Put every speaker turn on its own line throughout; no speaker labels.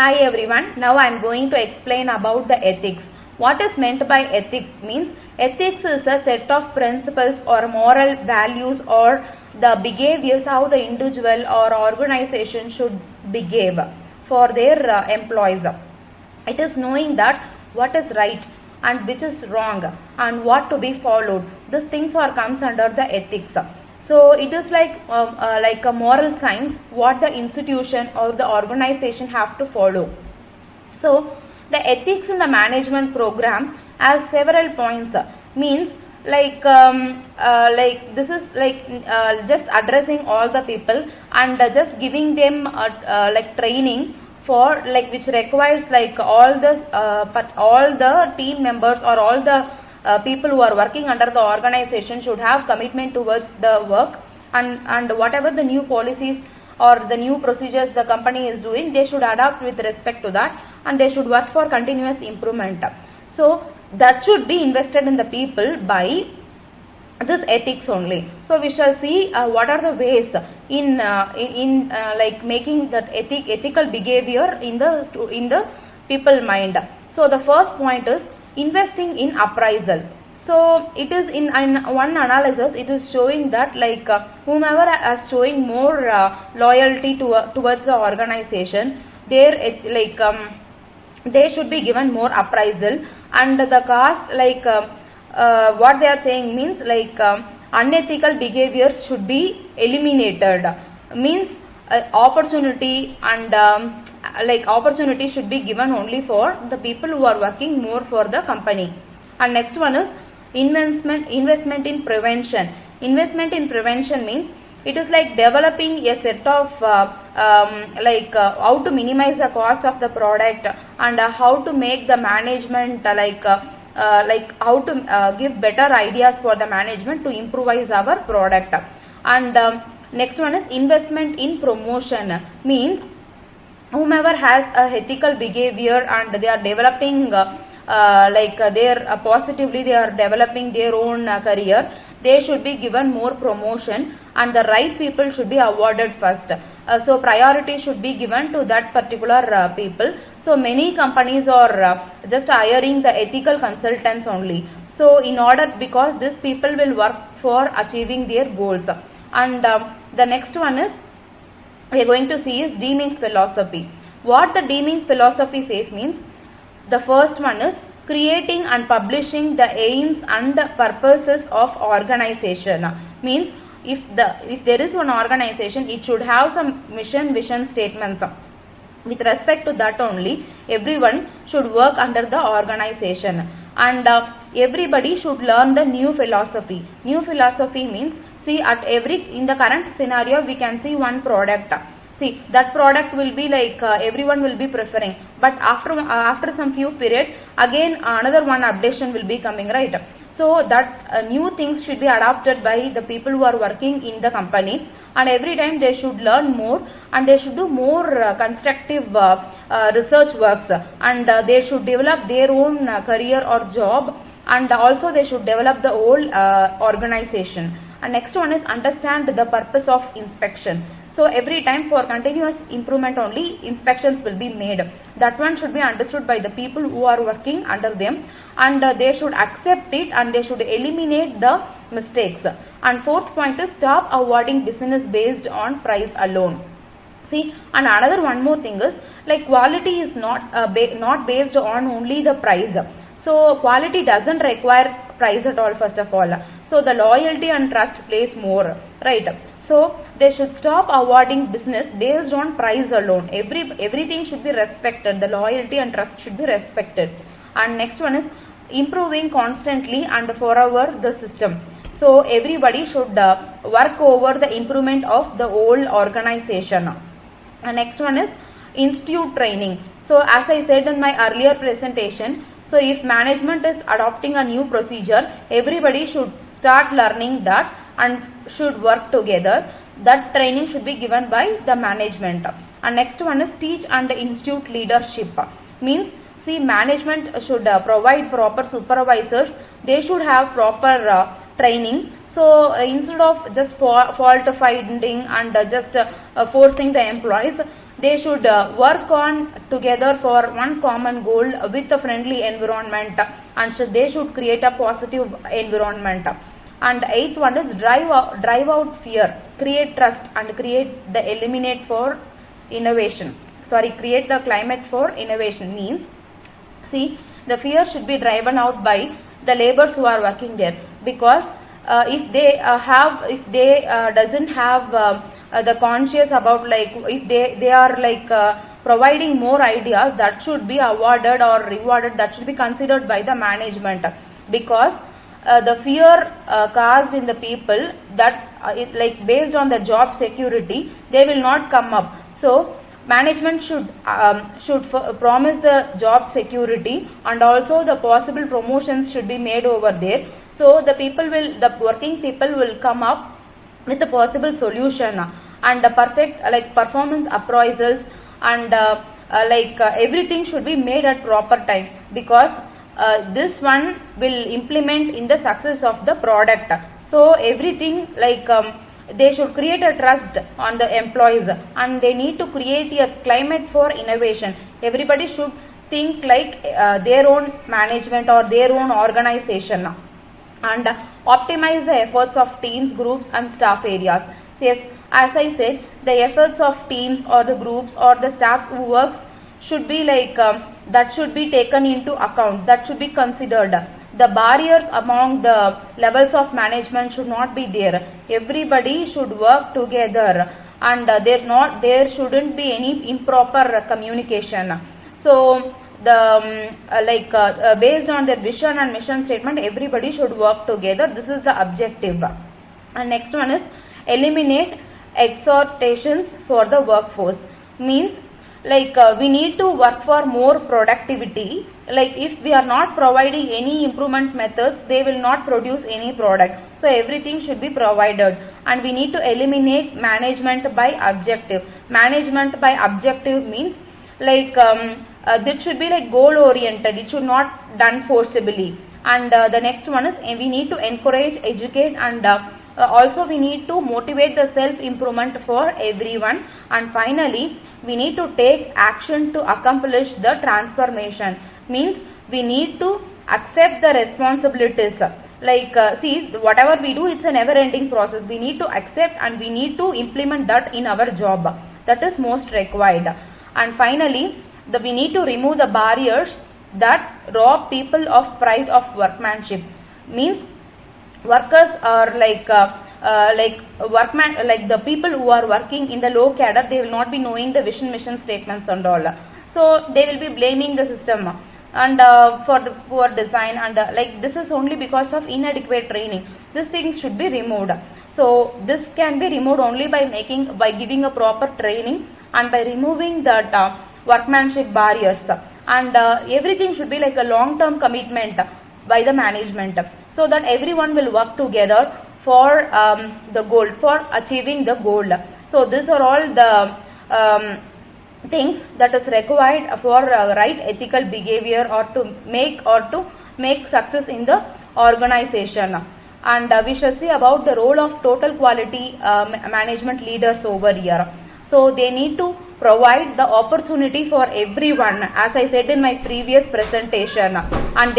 Hi everyone, now I am going to explain about the ethics. What is meant by ethics means ethics is a set of principles or moral values or the behaviors how the individual or organization should behave for their employees. It is knowing that what is right and which is wrong and what to be followed. These things are comes under the ethics. So it is like a moral science what the institution or the organization have to follow. So the ethics in the management program has several points. Means like this is just addressing all the people and just giving them like training for which requires all the team members or all the people who are working under the organization should have commitment towards the work and whatever the new policies or the new procedures the company is doing, they should adapt with respect to that and they should work for continuous improvement. So that should be invested in the people by this ethics only. So we shall see what are the ways in making that ethical behavior in the people mind. So the first point is investing in appraisal. So it is in one analysis it is showing that whomever is showing more loyalty towards the organization, they should be given more appraisal and the cost what they are saying means unethical behaviors should be eliminated. Means opportunity and opportunity should be given only for the people who are working more for the company. And next one is investment in prevention. Investment in prevention means it is like developing a set of how to minimize the cost of the product and how to make the management how to give better ideas for the management to improvise our product. And next one is investment in promotion. Means whomever has a ethical behavior and they are developing positively they are developing their own career, they should be given more promotion and the right people should be awarded first. So priority should be given to that particular people. So many companies are just hiring the ethical consultants only. So in order, because these people will work for achieving their goals. And the next one is we are going to see is Deming's philosophy. What the Deming's philosophy says means the first one is creating and publishing the aims and purposes of organization. Means if there is one organization, it should have some mission, vision statements. With respect to that only, everyone should work under the organization and everybody should learn the new philosophy. New philosophy means see in the current scenario we can see one product. See that product will be everyone will be preferring, but after some few period again another one updation will be coming, right? So that new things should be adopted by the people who are working in the company and every time they should learn more and they should do more constructive research works and they should develop their own career or job and also they should develop the whole organization. And next one is understand the purpose of inspection. So every time for continuous improvement only inspections will be made. That one should be understood by the people who are working under them and they should accept it and they should eliminate the mistakes. And fourth point is stop awarding business based on price alone. See, and another one more thing is quality is not based on only the price. So quality doesn't require price at all first of all. So the loyalty and trust plays more, right? So they should stop awarding business based on price alone. Everything should be respected. The loyalty and trust should be respected. And next one is improving constantly and forever the system. So everybody should work over the improvement of the whole organization. And next one is institute training. So as I said in my earlier presentation, so if management is adopting a new procedure, everybody should start learning that and should work together. That training should be given by the management. And next one is teach and institute leadership. Means see management should provide proper supervisors. They should have proper training. So instead of just fault finding and just forcing the employees, they should work on together for one common goal with a friendly environment, and they should create a positive environment. And eighth one is drive out fear, create trust, and eliminate for innovation. Create the climate for innovation means, see, the fear should be driven out by the laborers who are working there, because if they doesn't have the conscious about, like, if they are like providing more ideas, that should be awarded or rewarded, that should be considered by the management, because the fear caused in the people, that like based on the job security, they will not come up. So management should promise the job security, and also the possible promotions should be made over there. So the working people will come up with a possible solution, and the perfect like performance appraisals, and everything should be made at proper time, because this one will implement in the success of the product. So everything like they should create a trust on the employees, and they need to create a climate for innovation. Everybody should think like their own management or their own organization, and optimize the efforts of teams, groups, and staff areas. Yes, as I said, the efforts of teams or the groups or the staffs who works should be like that should be taken into account, that should be considered. The barriers among the levels of management should not be there. Everybody should work together, and there shouldn't be any improper communication. So the based on their vision and mission statement, everybody should work together. This is the objective. And next one is eliminate exhortations for the workforce. Means like we need to work for more productivity. Like if we are not providing any improvement methods, they will not produce any product. So everything should be provided, and we need to eliminate management by objective. Management by objective means like this should be like goal oriented, it should not done forcibly. And the next one is we need to encourage, educate, and also we need to motivate the self improvement for everyone. And finally we need to take action to accomplish the transformation. Means we need to accept the responsibilities. Like see, whatever we do, it's a never ending process. We need to accept and we need to implement that in our job. That is most required. And finally we need to remove the barriers that rob people of pride of workmanship. Means workers are like the people who are working in the low cadre, they will not be knowing the vision, mission statements and all. So they will be blaming the system and for the poor design, and like this is only because of inadequate training. These things should be removed. So this can be removed only by giving a proper training and by removing that workmanship barriers. And everything should be like a long-term commitment by the management, so that everyone will work together for the goal, for achieving the goal. So these are all the things that is required for right ethical behavior, or to make success in the organization. And we shall see about the role of total quality management leaders over here. So they need to provide the opportunity for everyone, as I said in my previous presentation. And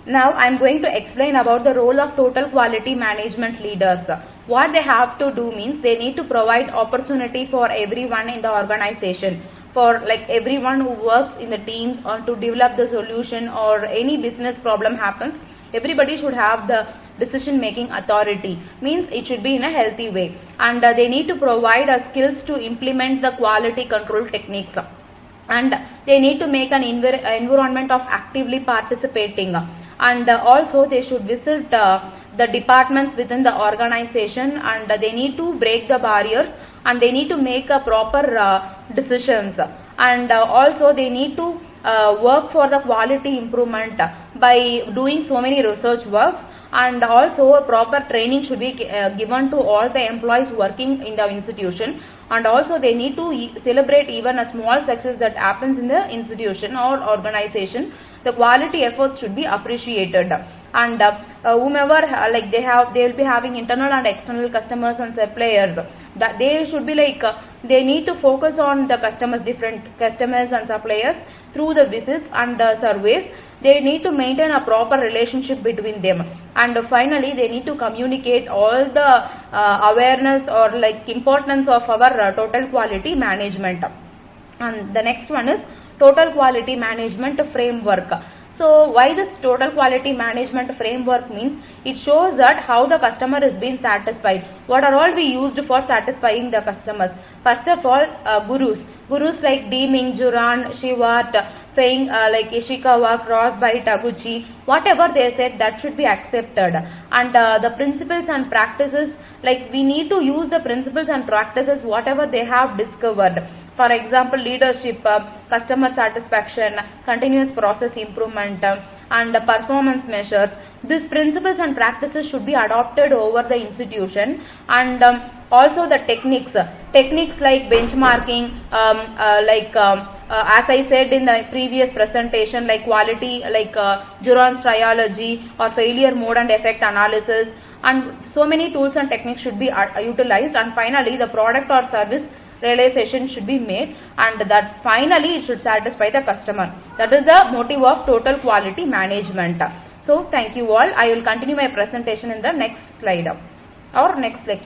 now I am going to explain about the role of total quality management leaders. What they have to do means they need to provide opportunity for everyone in the organization, for like everyone who works in the teams, or to develop the solution, or any business problem happens, everybody should have the decision making authority. Means it should be in a healthy way, and they need to provide skills to implement the quality control techniques, and they need to make an environment of actively participating. And also they should visit the departments within the organization, and they need to break the barriers, and they need to make a proper decisions. And also they need to work for the quality improvement by doing so many research works, and also a proper training should be given to all the employees working in the institution. And also they need to celebrate even a small success that happens in the institution or organization. The quality efforts should be appreciated. And whomever they will be having internal and external customers and suppliers, that they should be like they need to focus on the customers, different customers and suppliers through the visits and surveys. They need to maintain a proper relationship between them, and finally they need to communicate all the awareness or like importance of our total quality management. And the next one is total quality management framework. So why this total quality management framework means, it shows that how the customer is being satisfied. What are all we used for satisfying the customers? First of all, gurus like Deming, Juran, Shivart, Feng, like Ishikawa, Crossbite, Taguchi, whatever they said, that should be accepted. And the principles and practices, like we need to use the principles and practices whatever they have discovered. For example, leadership, customer satisfaction, continuous process improvement, and performance measures. These principles and practices should be adopted over the institution. And also the techniques like benchmarking, as I said in the previous presentation, like quality, like Juran's triology or failure mode and effect analysis, and so many tools and techniques should be utilized. And finally, the product or service realization should be made, and that finally it should satisfy the customer. That is the motive of total quality management. So thank you all. I will continue my presentation in the next slide or next lecture.